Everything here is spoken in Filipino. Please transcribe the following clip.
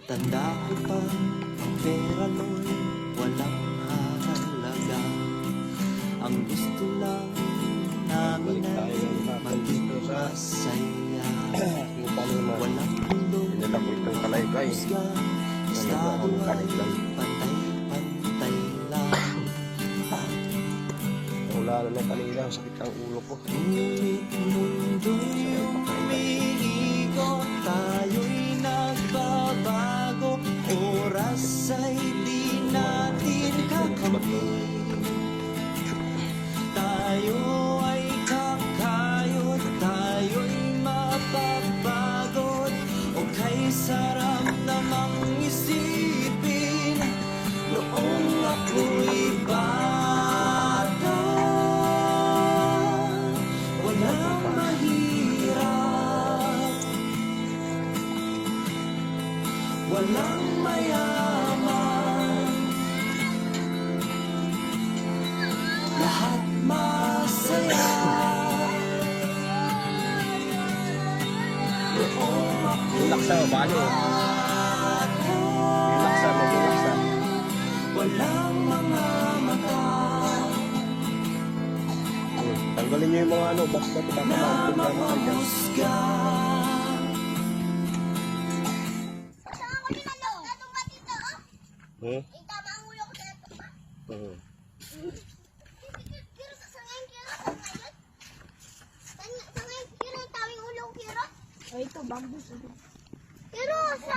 Tanda ko pa, ang pera no'y walang halaga. Ang gusto lang namin ay maging masaya. Walang tulong, walang husga, estado ay pantay-pantay lang. Wala na lang kanina, sakit ang ulo ko. Ngunit mundo'y umiikot, tayo'y nagbabago. Oras ay di natin kakamit. Tayo ay kakayod, tayo'y mapapagod. O kay sarap namang isipin noong ako'y bata. Walang mahirap, walang mayaman, lahat masaya. Relax na, bali. Relax na, relax na. Walang mga mata Tanggalin niyo yung mga ano, box na na pinapamahan. mamahusga. Hmm? Tama ang ulo ko sa ito. Hmm. Kiro sa ngayon, kiro sa ngayon. Sa ngayon, kiro ang tawing ulo ko, kiro. Ay, ito, bamboo. Kiro sa